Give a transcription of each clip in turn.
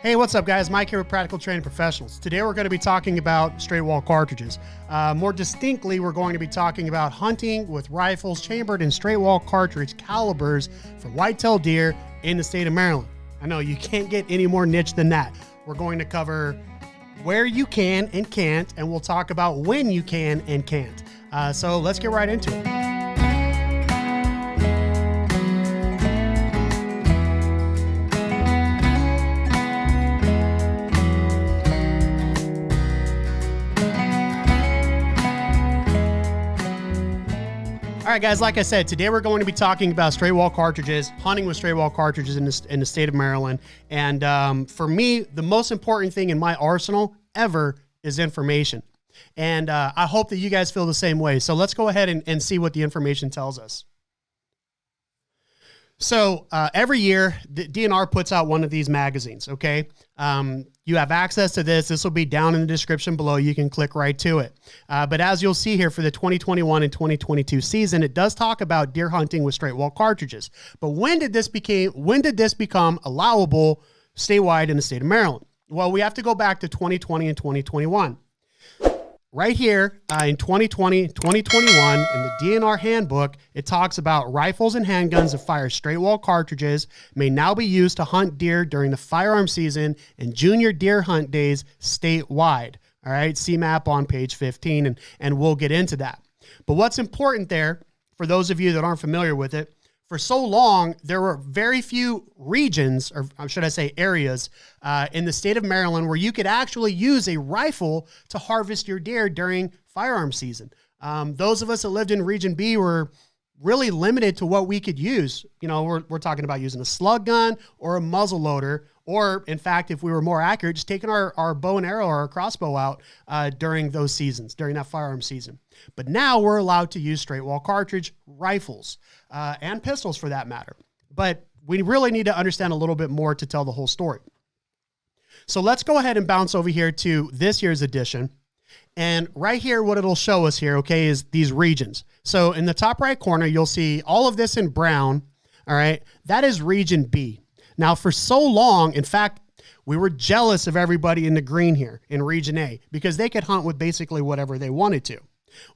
Hey, what's up, guys? Mike here with Practical Training Professionals. Today we're going to be talking about straight wall cartridges. More distinctly, we're going to be talking about hunting with rifles chambered in straight wall cartridge calibers for whitetail deer in the state of Maryland. I know you can't get any more niche than that. We're going to cover where you can and can't, and we'll talk about when you can and can't. So let's get right into it. All right, guys, like I said, today we're going to be talking about straight wall cartridges, hunting with straight wall cartridges in the state of Maryland. And for me, the most important thing in my arsenal ever is information. And I hope that you guys feel the same way. So let's go ahead and see what the information tells us. So every year, the DNR puts out one of these magazines, okay? You have access to this. This will be down in the description below. You can click right to it. But as you'll see here for the 2021 and 2022 season, it does talk about deer hunting with straight wall cartridges. But when did this become allowable statewide in the state of Maryland? Well, we have to go back to 2020 and 2021. Right here in 2020, 2021, in the DNR handbook, it talks about rifles and handguns that fire straight wall cartridges may now be used to hunt deer during the firearm season and junior deer hunt days statewide. All right, see map on page 15, and we'll get into that. But what's important there, for those of you that aren't familiar with it, for so long, there were very few regions, or should I say areas, in the state of Maryland where you could actually use a rifle to harvest your deer during firearm season. Those of us that lived in Region B were really limited to what we could use. You know, we're talking about using a slug gun or a muzzle loader, or in fact, if we were more accurate, just taking our bow and arrow or our crossbow out during those seasons, during that firearm season. But now we're allowed to use straight wall cartridge rifles and pistols for that matter. But we really need to understand a little bit more to tell the whole story. So let's go ahead and bounce over here to this year's edition. And right here, what it'll show us here, okay, is these regions. So in the top right corner, you'll see all of this in brown, all right? That is Region B. Now, for so long, in fact, we were jealous of everybody in the green here in Region A because they could hunt with basically whatever they wanted to.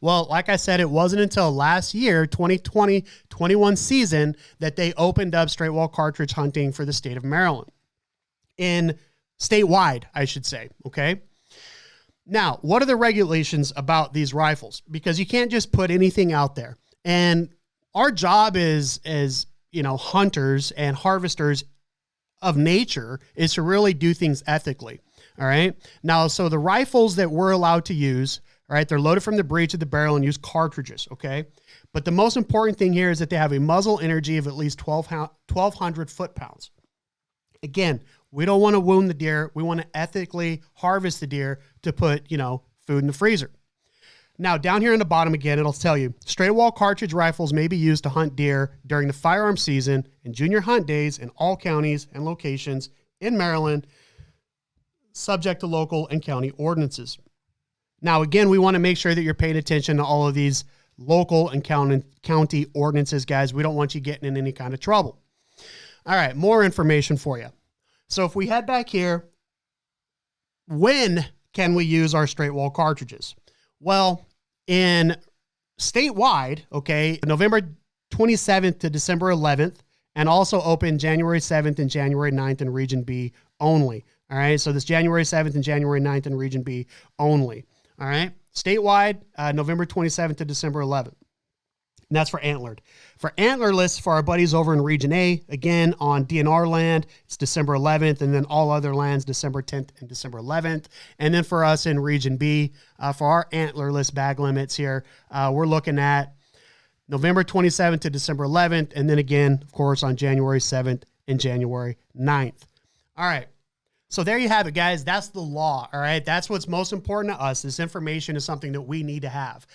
Well, like I said, it wasn't until last year, 2020-21 season, that they opened up straight wall cartridge hunting for the state of Maryland. In statewide, I should say, okay? Now, what are the regulations about these rifles? Because you can't just put anything out there. And our job as you know, hunters and harvesters of nature is to really do things ethically. All right. Now, so the rifles that we're allowed to use, all right, they're loaded from the breech of the barrel and use cartridges. Okay. But the most important thing here is that they have a muzzle energy of at least 1,200 foot-pounds. Again, we don't want to wound the deer. We want to ethically harvest the deer to put, you know, food in the freezer. Now, down here in the bottom again, it'll tell you, straight wall cartridge rifles may be used to hunt deer during the firearm season and junior hunt days in all counties and locations in Maryland, subject to local and county ordinances. Now, again, we want to make sure that you're paying attention to all of these local and county ordinances, guys. We don't want you getting in any kind of trouble. All right, more information for you. So if we head back here, when can we use our straight wall cartridges? Well, in statewide, okay, November 27th to December 11th, and also open January 7th and January 9th in Region B only. All right, so this January 7th and January 9th in Region B only. All right, statewide, November 27th to December 11th. And that's for antlered. For antlerless, for our buddies over in Region A, again, on DNR land, it's December 11th, and then all other lands, December 10th and December 11th. And then for us in Region B, for our antlerless bag limits here, we're looking at November 27th to December 11th, and then again, of course, on January 7th and January 9th. All right. So there you have it, guys. That's the law, all right? That's what's most important to us. This information is something that we need to have.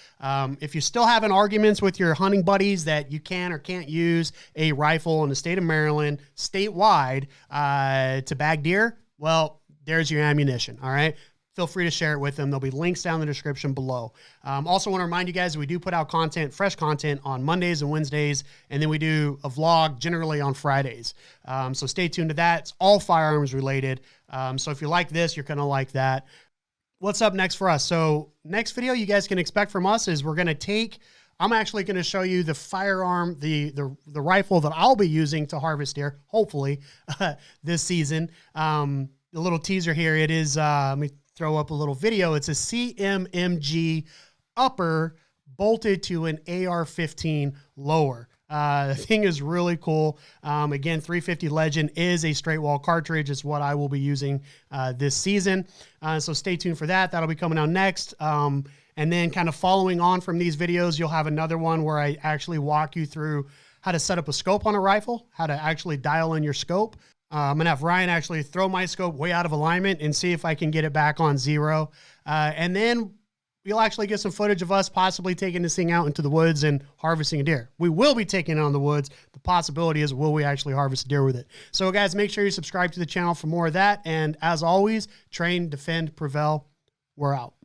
If you're still having arguments with your hunting buddies that you can or can't use a rifle in the state of Maryland statewide to bag deer, well, there's your ammunition, all right? feel free to share it with them. There'll be links down in the description below. Also want to remind you guys, we do put out content, fresh content on Mondays and Wednesdays, and then we do a vlog generally on Fridays. So stay tuned to that. It's all firearms related. So if you like this, you're going to like that. What's up next for us? So next video you guys can expect from us is I'm actually going to show you the firearm, the rifle that I'll be using to harvest deer, hopefully, this season. The little teaser here, it is, let me throw up a little video. It's a CMMG upper bolted to an AR-15 lower. The thing is really cool. Again, 350 Legend is a straight wall cartridge. It's what I will be using this season. So stay tuned for that. That'll be coming out next. And then kind of following on from these videos, you'll have another one where I actually walk you through how to set up a scope on a rifle, how to actually dial in your scope. I'm going to have Ryan actually throw my scope way out of alignment and see if I can get it back on 0. And then you'll actually get some footage of us possibly taking this thing out into the woods and harvesting a deer. We will be taking it on the woods. The possibility is, will we actually harvest a deer with it? So guys, make sure you subscribe to the channel for more of that. And as always, train, defend, prevail. We're out.